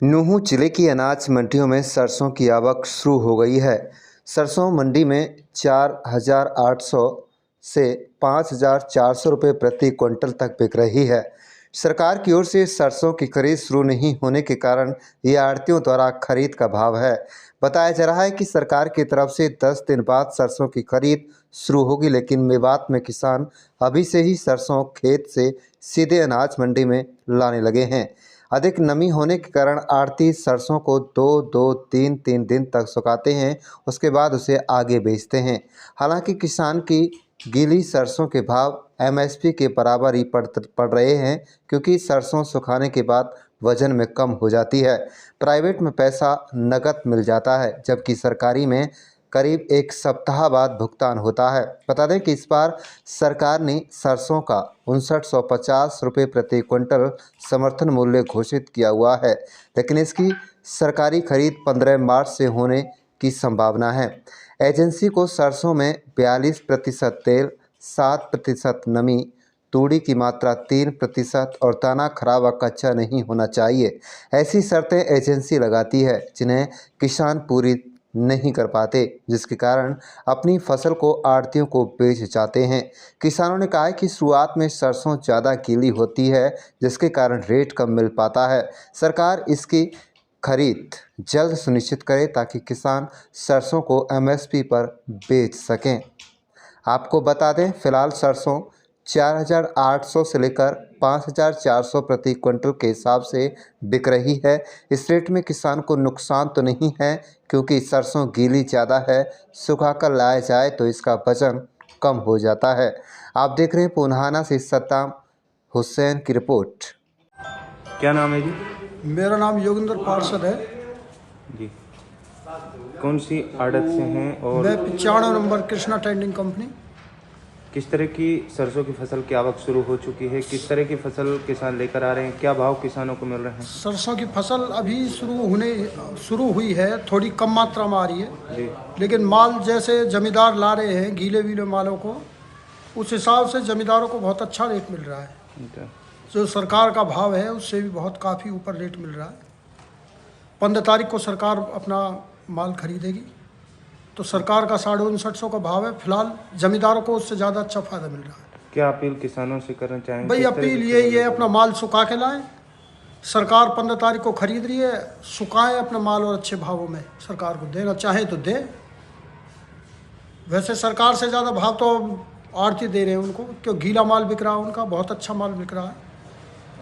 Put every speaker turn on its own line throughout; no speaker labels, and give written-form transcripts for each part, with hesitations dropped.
नूंह जिले की अनाज मंडियों में सरसों की आवक शुरू हो गई है। सरसों मंडी में 4,800 से 5,400 रुपये प्रति क्विंटल तक बिक रही है। सरकार की ओर से सरसों की खरीद शुरू नहीं होने के कारण ये आढ़तियों द्वारा खरीद का भाव है। बताया जा रहा है कि सरकार की तरफ से 10 दिन बाद सरसों की खरीद शुरू होगी, लेकिन मेवात में किसान अभी से ही सरसों खेत से सीधे अनाज मंडी में लाने लगे हैं। अधिक नमी होने के कारण आढ़ती सरसों को 2-3 दिन तक सुखाते हैं, उसके बाद उसे आगे बेचते हैं। हालांकि किसान की गीली सरसों के भाव एमएसपी के बराबर ही पड़ रहे हैं, क्योंकि सरसों सुखाने के बाद वजन में कम हो जाती है। प्राइवेट में पैसा नकद मिल जाता है, जबकि सरकारी में करीब एक सप्ताह बाद भुगतान होता है। बता दें कि इस बार सरकार ने सरसों का 5950 रुपये प्रति क्विंटल समर्थन मूल्य घोषित किया हुआ है, लेकिन इसकी सरकारी खरीद 15 मार्च से होने की संभावना है। एजेंसी को सरसों में 42% तेल, 7% नमी, तूड़ी की मात्रा 3% और दाना खराब व कच्चा नहीं होना चाहिए, ऐसी शर्तें एजेंसी लगाती है, जिन्हें किसान पूरी नहीं कर पाते, जिसके कारण अपनी फसल को आढ़तियों को बेच जाते हैं। किसानों ने कहा है कि शुरुआत में सरसों ज़्यादा गीली होती है, जिसके कारण रेट कम मिल पाता है। सरकार इसकी खरीद जल्द सुनिश्चित करे ताकि किसान सरसों को एमएसपी पर बेच सकें। आपको बता दें, फिलहाल सरसों 4,800 से लेकर 5,400 प्रति क्विंटल के हिसाब से बिक रही है। इस रेट में किसान को नुकसान तो नहीं है, क्योंकि सरसों गीली ज़्यादा है, सुखाकर लाया जाए तो इसका वजन कम हो जाता है। आप देख रहे हैं पुन्हाना से सत्ताम हुसैन की रिपोर्ट।
क्या नाम है जी?
मेरा नाम योगिंदर पार्षद है
जी। कौन सी आड़त से हैं और
मैं 95 नंबर कृष्णा ट्रेडिंग कंपनी।
किस तरह की सरसों की फसल की आवक शुरू हो चुकी है? किस तरह की फसल किसान लेकर आ रहे हैं? क्या भाव किसानों को मिल रहे हैं?
सरसों की फसल अभी शुरू हुई है, थोड़ी कम मात्रा में आ रही है
जी।
लेकिन माल जैसे जमींदार ला रहे हैं गीले वीले मालों को, उस हिसाब से जमींदारों को बहुत अच्छा रेट मिल रहा है।
अच्छा।
जो सरकार का भाव है उससे भी बहुत काफ़ी ऊपर रेट मिल रहा है। 15 तारीख को सरकार अपना माल खरीदेगी, तो सरकार का 5950 का भाव है। फिलहाल जमींदारों को उससे ज़्यादा अच्छा फ़ायदा मिल रहा है।
क्या अपील किसानों से करना चाहेंगे?
भाई अपील यही है, अपना माल सुखा के लाएं। सरकार 15 तारीख को खरीद रही है, सुखाएं अपना माल और अच्छे भावों में सरकार को देना चाहे तो दे। वैसे सरकार से ज़्यादा भाव तो आढ़ती दे रहे हैं उनको, क्यों गीला माल बिक रहा है उनका, बहुत अच्छा माल बिक रहा है।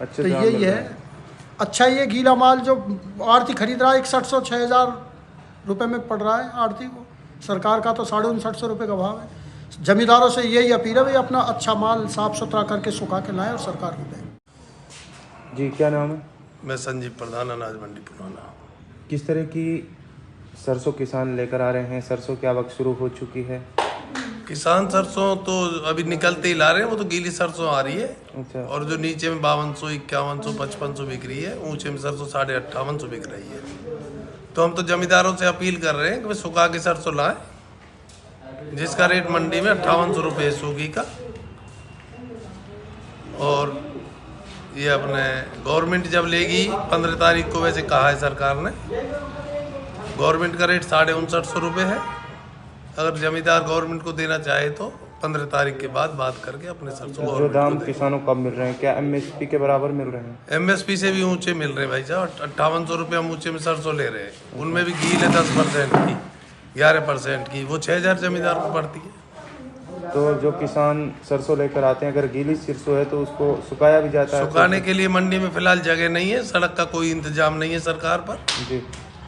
अच्छे
तो
दाम
यही
मिल रहे
है
हैं।
अच्छा, ये गीला माल जो आढ़ती खरीद रहा है 6100 6,000 रुपये में पड़ रहा है आढ़ती को। सरकार का तो 5950 रुपये का भाव है। जमींदारों से यही अपील है, भाई अपना अच्छा माल साफ़ सुथरा करके सुखा के लाएं और सरकार को दें।
जी, क्या नाम है?
मैं संजीव प्रधान, अनाज मंडी पुराना।
किस तरह की सरसों किसान लेकर आ रहे हैं? सरसों की आवक शुरू हो चुकी है।
किसान सरसों तो अभी निकलते ही ला रहे हैं, वो तो गीली सरसों आ रही है।
अच्छा।
और जो नीचे में 5200, 5100, 5500 बिक रही है, ऊंचे में सरसों 5850 बिक रही है। तो हम तो जमींदारों से अपील कर रहे हैं कि भाई सुखा के सरसों लाएं, जिसका रेट मंडी में 5800 रुपये सूखी का। और ये अपने गवर्नमेंट जब लेगी 15 तारीख को, वैसे कहा है सरकार ने, गवर्नमेंट का रेट 5950 रुपये है। अगर जमींदार गवर्नमेंट को देना चाहे तो 15 तारीख के बाद बात करके अपने सरसों
जो दाम किसानों को कब मिल रहे हैं, क्या एमएसपी के बराबर मिल रहे हैं?
एमएसपी से भी ऊंचे मिल रहे हैं भाई साहब। 5800 रुपये हम ऊंचे में सरसों ले रहे हैं, उनमें भी गील है 10% की, 11% की, वो 6000 जमींदार को पड़ती है।
तो जो किसान सरसों लेकर आते हैं, अगर गीली सरसों है तो उसको सुखाया भी जाता है?
सुखाने के लिए मंडी में फिलहाल जगह नहीं है, सड़क का कोई इंतजाम नहीं है सरकार पर।
जी।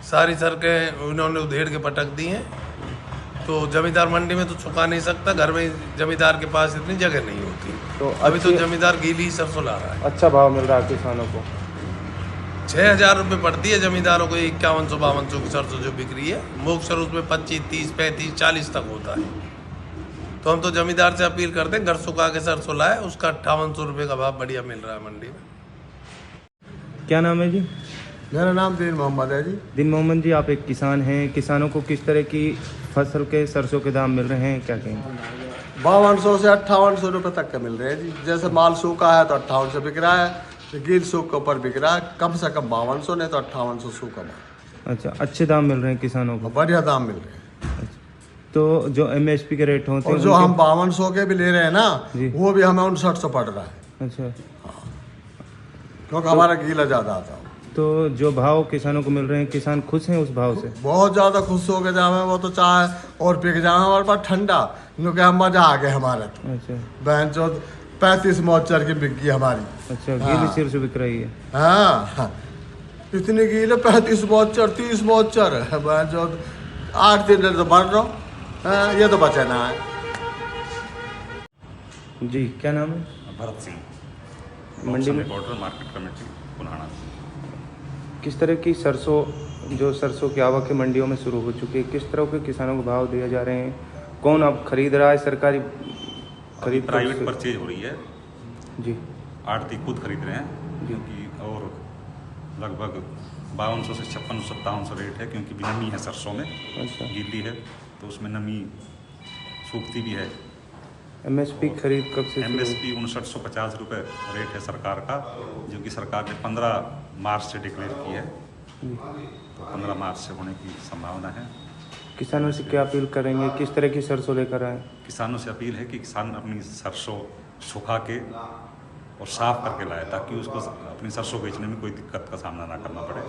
सारी सड़कें उन्होंने उधेड़ के पटक दी हैं, तो जमींदार मंडी में तो सुखा नहीं सकता। घर में जमींदार के पास इतनी जगह नहीं होती,
तो
अभी तो जमींदार गीली सरसों ला रहा है।
अच्छा भाव मिल रहा है किसानों को?
6000 रुपये पड़ती है जमींदारों को 5100-5200 की सरसों जो बिक रही है। मोक्सर उसमें 25, 30, 35, 40 तक होता है। तो हम तो जमींदार से अपील करते हैं घर सुखा के सरसों लाए, उसका 5800 रुपये का भाव बढ़िया मिल रहा है मंडी में।
क्या नाम है जी?
मेरा नाम दिन मोहम्मद है जी।
दिन मोहम्मद जी, आप एक किसान हैं, किसानों को किस तरह की फसल के सरसों के दाम मिल रहे हैं, क्या कहेंगे?
5200 से 5800 रुपये तक के मिल रहे हैं जी। जैसे माल सूखा है तो 5800 बिक रहा है, तो गील सूख के ऊपर बिक रहा है कम से कम 5200 नहीं तो 5800 सूखा माल।
अच्छा, अच्छे दाम मिल रहे हैं किसानों को।
बढ़िया दाम मिल रहे हैं।
तो जो MSP के रेट होते
और
हैं
जो
उनके-
हम 5200 के भी ले रहे हैं ना
जी।
वो भी हमें 5900 पड़ रहा है,
अच्छा,
क्योंकि हमारा गीला ज़्यादा आता है।
तो जो भाव किसानों को मिल रहे हैं, किसान खुश हैं उस भाव से?
बहुत ज़्यादा खुश हो गए जाए, वो तो चाहे और बिक जाए हमारे पास ठंडा, क्योंकि हम मज़ा आ गया हमारे तो।
अच्छा
बहन जो 35 मौचर की बिक गई हमारी।
अच्छा, गीली सिर से बिक रही है।
हाँ इतनी गीले 35 मौचर 30 मौचर है बहन जो 8 दिन तो बढ़ रहा हूँ। हाँ, ये तो बचे ना है।
जी, क्या नाम है?
भरत सिंह,
मंडी में
रिपोर्टर, मार्केट कमेटी पुराना।
किस तरह की सरसों की आवक है मंडियों में शुरू हो चुकी है, किस तरह के किसानों को भाव दिए जा रहे हैं, कौन अब खरीद रहा है? सरकारी खरीद
प्राइवेट
कब से-
परचेज हो रही है,
जी
आड़ती खुद खरीद रहे हैं, क्योंकि और लगभग 5200 से 5600-5700 रेट है, क्योंकि भी नमी है सरसों में,
अच्छा,
गीली है तो उसमें नमी सूखती भी है।
MSP खरीद कब से शुरू हुई?
MSP 5950 रुपये रेट है सरकार का, जो कि सरकार ने 15 मार्च से डिक्लेयर की है, तो 15 मार्च से होने की संभावना है।
किसानों से क्या अपील करेंगे, किस तरह की सरसों लेकर आए?
किसानों से अपील है कि किसान अपनी सरसों सुखा के और साफ करके लाए, ताकि उसको अपनी सरसों बेचने में कोई दिक्कत का सामना ना करना पड़े।